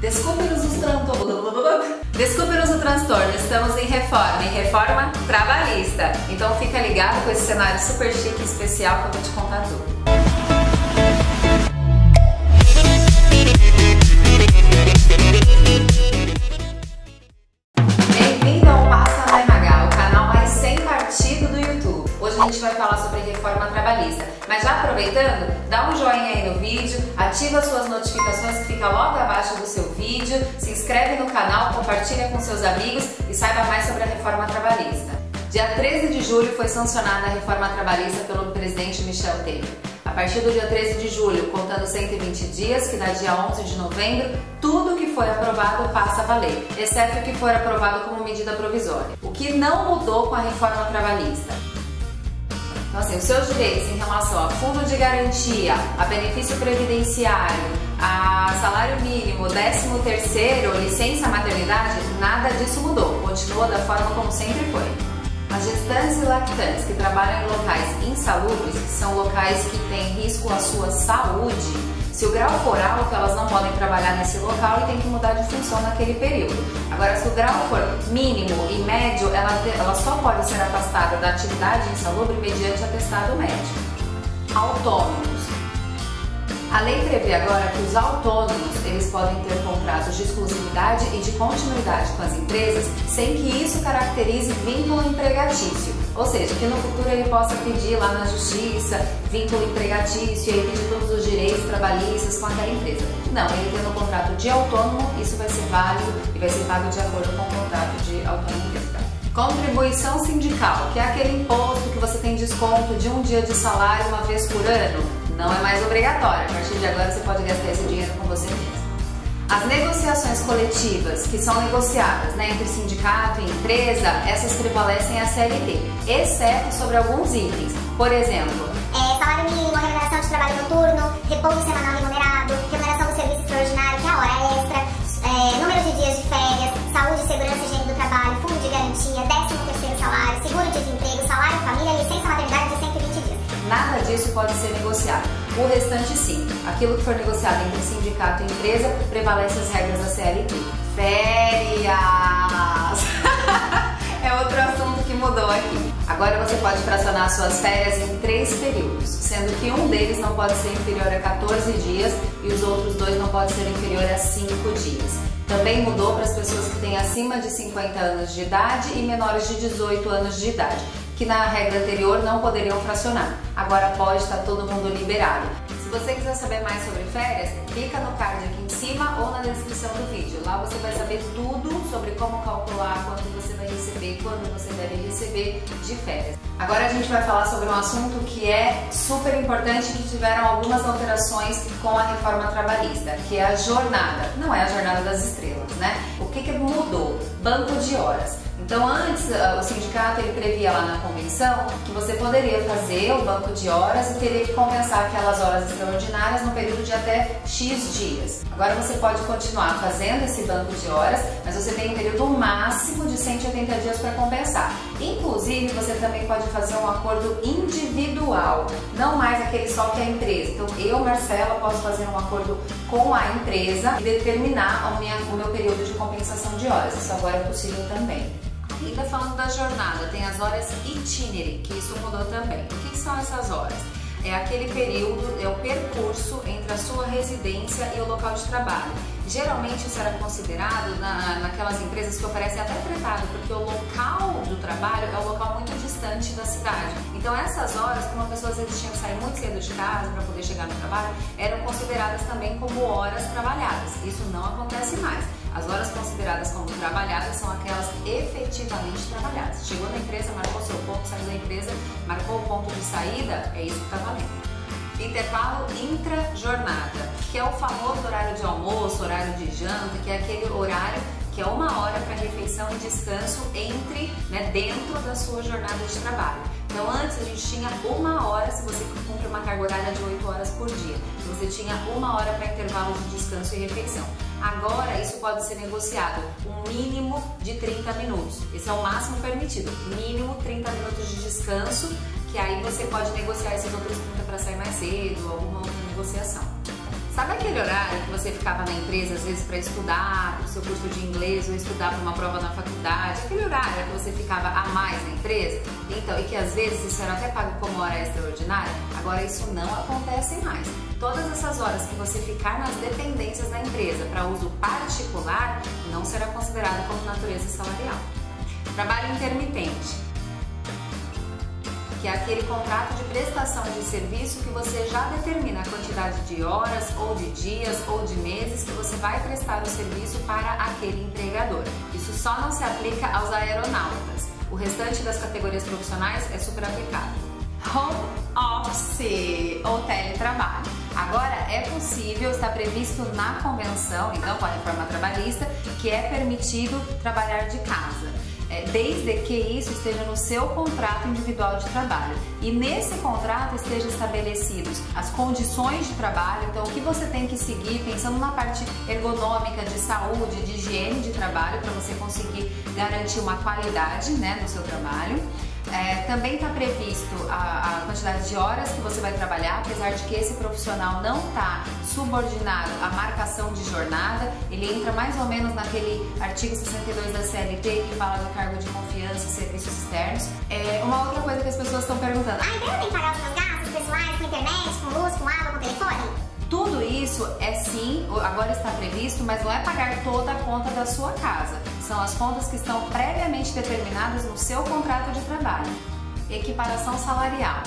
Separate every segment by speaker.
Speaker 1: Desculpe-nos o transtorno, estamos em reforma trabalhista. Então fica ligado com esse cenário super chique e especial que eu vou te contar tudo. Bem-vindo ao Passa no RH, o canal mais sem partido do YouTube. Hoje a gente vai falar sobre reforma trabalhista. Mas já aproveitando, dá um joinha aí no vídeo, ativa suas notificações que fica logo abaixo do seu vídeo, se inscreve no canal, compartilha com seus amigos e saiba mais sobre a reforma trabalhista. Dia 13 de julho foi sancionada a reforma trabalhista pelo presidente Michel Temer. A partir do dia 13 de julho, contando 120 dias, que dá dia 11 de novembro, tudo que foi aprovado passa a valer, exceto o que for aprovado como medida provisória. O que não mudou com a reforma trabalhista? Então, assim, os seus direitos em relação a fundo de garantia, a benefício previdenciário, a salário mínimo, 13º, licença maternidade, nada disso mudou, continua da forma como sempre foi. As gestantes e lactantes que trabalham em locais insalubres, que são locais que têm risco à sua saúde, se o grau for alto, elas não podem trabalhar nesse local e tem que mudar de função naquele período. Agora, se o grau for mínimo e médio, ela só pode ser afastada da atividade insalubre mediante atestado médico. Autônomos. A lei prevê agora que os autônomos eles podem ter contratos de exclusividade e de continuidade com as empresas sem que isso caracterize vínculo empregatício. Ou seja, que no futuro ele possa pedir lá na justiça vínculo empregatício e aí pedir todos os direitos trabalhistas com aquela empresa. Não, ele tendo um contrato de autônomo, isso vai ser válido e vai ser pago de acordo com o contrato de autônomo dele. Contribuição sindical, que é aquele imposto que você tem desconto de um dia de salário uma vez por ano. Não é mais obrigatório, a partir de agora você pode gastar esse dinheiro com você mesmo. As negociações coletivas que são negociadas entre sindicato e empresa, essas prevalecem a CLT, exceto sobre alguns itens. Por exemplo,
Speaker 2: salário mínimo, remuneração de trabalho noturno, repouso semanal remunerado, remuneração do serviço extraordinário, que é a hora extra, número de dias de férias, saúde, segurança e higiene do trabalho, fundo de garantia, 13º salário, seguro-desemprego, salário família, licença maternidade de 120 dias.
Speaker 1: Nada disso pode ser negociado. O restante sim. Aquilo que for negociado entre sindicato e empresa prevalece as regras da CLT. Férias! É outro assunto que mudou aqui. Agora você pode fracionar suas férias em 3 períodos, sendo que um deles não pode ser inferior a 14 dias e os outros 2 não podem ser inferior a 5 dias. Também mudou para as pessoas que têm acima de 50 anos de idade e menores de 18 anos de idade, que na regra anterior não poderiam fracionar. Agora pode, estar todo mundo liberado. Se você quiser saber mais sobre férias, clica no card aqui em cima ou na descrição do vídeo. Lá você vai saber tudo sobre como calcular quanto você vai receber, quando você deve receber de férias. Agora a gente vai falar sobre um assunto que é super importante e que tiveram algumas alterações com a reforma trabalhista, que é a jornada. Não é a jornada das estrelas, né? O que mudou? Banco de horas. Então antes o sindicato ele previa lá na convenção que você poderia fazer o banco de horas e teria que compensar aquelas horas extraordinárias no período de até X dias. Agora você pode continuar fazendo esse banco de horas, mas você tem um período máximo de 180 dias para compensar. Inclusive você também pode fazer um acordo individual, não mais aquele só que a empresa. Então eu, Marcela, posso fazer um acordo com a empresa e determinar o meu período de compensação de horas. Isso agora é possível também. Ainda falando da jornada, tem as horas itinerary, que isso mudou também. O que são essas horas? É aquele período, é o percurso entre a sua residência e o local de trabalho. Geralmente isso era considerado naquelas empresas que oferecem até fretado, porque o local do trabalho é um local muito distante da cidade. Então essas horas, como a pessoa às vezes tinha que sair muito cedo de casa para poder chegar no trabalho, eram consideradas também como horas trabalhadas. Isso não acontece mais. As horas consideradas como trabalhadas são aquelas efetivamente trabalhadas. Chegou na empresa, marcou seu ponto, saiu da empresa, marcou o ponto de saída, é isso que está valendo. Intervalo intra-jornada, que é o famoso horário de almoço, horário de janta, que é aquele horário que é 1 hora para refeição e descanso dentro da sua jornada de trabalho. Então antes a gente tinha 1 hora se você cumpre uma carga horária de 8 horas por dia. Você tinha 1 hora para intervalo de descanso e refeição. Agora isso pode ser negociado, um mínimo de 30 minutos. Esse é o máximo permitido, mínimo 30 minutos de descanso, que aí você pode negociar esses outros 30 para sair mais cedo, alguma outra negociação. Sabe aquele horário que você ficava na empresa às vezes para estudar para o seu curso de inglês ou estudar para uma prova na faculdade? Aquele horário que você ficava a mais na empresa? Então, e que às vezes isso era até pago como hora extraordinária? Agora isso não acontece mais. Todas essas horas que você ficar nas dependências da empresa para uso particular não será considerado como natureza salarial. Trabalho intermitente, que é aquele contrato de prestação de serviço que você já determina a quantidade de horas, ou de dias, ou de meses que você vai prestar o serviço para aquele empregador. Isso só não se aplica aos aeronautas. O restante das categorias profissionais é super aplicado. Home office ou teletrabalho. Agora é possível, está previsto na convenção, então com a reforma trabalhista, que é permitido trabalhar de casa, desde que isso esteja no seu contrato individual de trabalho e nesse contrato estejam estabelecidos as condições de trabalho, então o que você tem que seguir, pensando na parte ergonômica, de saúde, de higiene de trabalho, para você conseguir garantir uma qualidade, né, no seu trabalho. Também está previsto a quantidade de horas que você vai trabalhar, apesar de que esse profissional não está subordinado à marcação de jornada, ele entra mais ou menos naquele artigo 62 da CLT que fala do cargo de confiança e serviços externos. Uma outra coisa que as pessoas estão perguntando:
Speaker 2: a empresa tem que pagar os meus gastos pessoais com internet, com luz, com água, com telefone?
Speaker 1: Tudo isso é sim, agora está previsto, mas não é pagar toda a conta da sua casa. São as contas que estão previamente determinadas no seu contrato de trabalho. Equiparação salarial.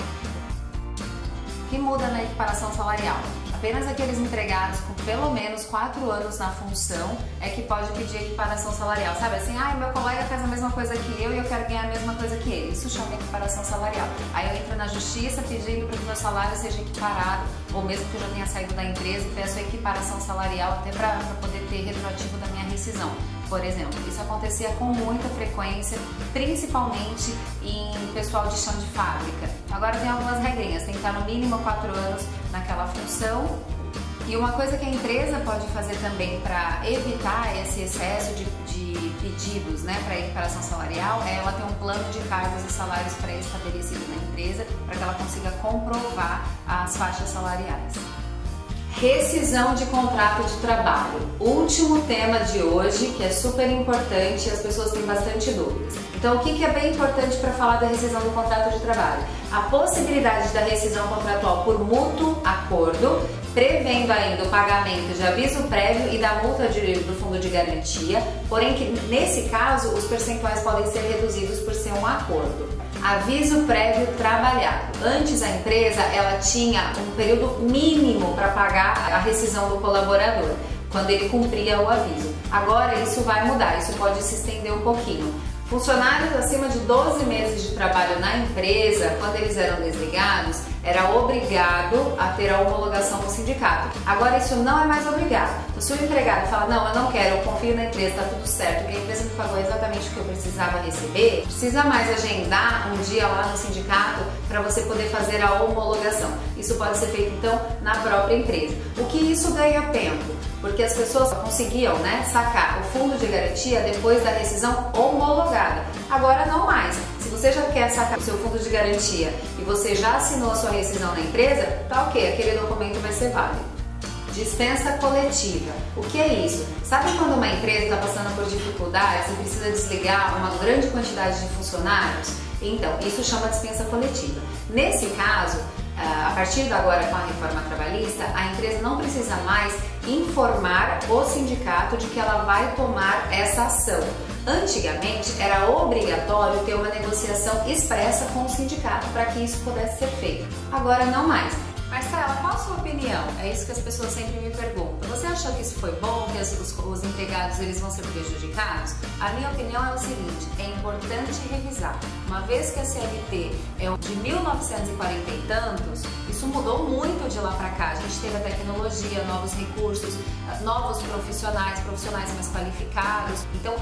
Speaker 1: O que muda na equiparação salarial? Apenas aqueles empregados com pelo menos 4 anos na função é que pode pedir equiparação salarial. Sabe assim, meu colega faz a mesma coisa que eu e eu quero ganhar a mesma coisa que ele. Isso chama equiparação salarial. Aí eu entro na justiça pedindo para que o meu salário seja equiparado, ou mesmo que eu já tenha saído da empresa e peço a equiparação salarial até para poder ter retroativo da minha rescisão. Por exemplo, isso acontecia com muita frequência, principalmente em pessoal de chão de fábrica. Agora tem algumas regrinhas, tem que estar no mínimo 4 anos naquela função. E uma coisa que a empresa pode fazer também para evitar esse excesso de pedidos, né, para equiparação salarial é ela ter um plano de cargos e salários pré-estabelecido na empresa para que ela consiga comprovar as faixas salariais. Rescisão de contrato de trabalho. Último tema de hoje, que é super importante e as pessoas têm bastante dúvidas. Então, o que é bem importante para falar da rescisão do contrato de trabalho? A possibilidade da rescisão contratual por mútuo acordo, prevendo ainda o pagamento de aviso prévio e da multa do fundo de garantia, porém que nesse caso os percentuais podem ser reduzidos por ser um acordo. Aviso prévio trabalhado. Antes a empresa ela tinha um período mínimo para pagar a rescisão do colaborador, quando ele cumpria o aviso. Agora isso vai mudar, isso pode se estender um pouquinho. Funcionários acima de 12 meses de trabalho na empresa, quando eles eram desligados, era obrigado a ter a homologação do sindicato. Agora isso não é mais obrigado. Então, se o empregado fala, não, eu não quero, eu confio na empresa, está tudo certo, que a empresa me pagou exatamente o que eu precisava receber, precisa mais agendar um dia lá no sindicato para você poder fazer a homologação. Isso pode ser feito então na própria empresa. O que isso ganha tempo? Porque as pessoas conseguiam, né, sacar o fundo de garantia depois da rescisão homologada. Agora não mais. Se você já quer sacar o seu fundo de garantia e você já assinou a sua rescisão na empresa, tá ok, aquele documento vai ser válido. Dispensa coletiva. O que é isso? Sabe quando uma empresa está passando por dificuldades e precisa desligar uma grande quantidade de funcionários? Então, isso chama dispensa coletiva. Nesse caso, a partir de agora com a reforma trabalhista, a empresa não precisa mais informar o sindicato de que ela vai tomar essa ação. Antigamente era obrigatório ter uma negociação expressa com o sindicato para que isso pudesse ser feito. Agora não mais. Mas Carla, qual a sua opinião? É isso que as pessoas sempre me perguntam. Você achou que isso foi bom, que os empregados eles vão ser prejudicados? A minha opinião é o seguinte, é importante revisar. Uma vez que a CLT é de 1940 e tantos, isso mudou muito de lá para cá. A gente teve a tecnologia, novos recursos, novos profissionais mais qualificados. Então,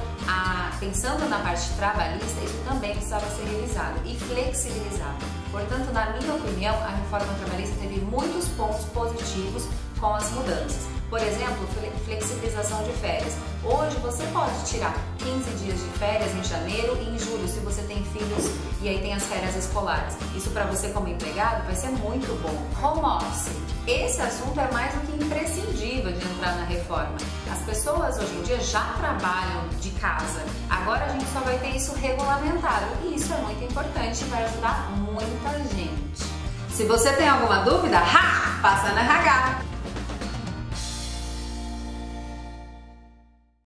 Speaker 1: pensando na parte trabalhista, isso também precisava ser revisado e flexibilizado. Portanto, na minha opinião, a reforma trabalhista teve muitos pontos positivos com as mudanças. Por exemplo, flexibilização de férias. Hoje você pode tirar 15 dias de férias em janeiro e em julho, se você tem filhos e aí tem as férias escolares. Isso para você como empregado vai ser muito bom. Home office. Esse assunto é mais do que imprescindível de entrar na reforma. As pessoas hoje em dia já trabalham de casa. Agora a gente só vai ter isso regulamentado e isso é muito importante e vai ajudar muita gente. Se você tem alguma dúvida, passa na RH.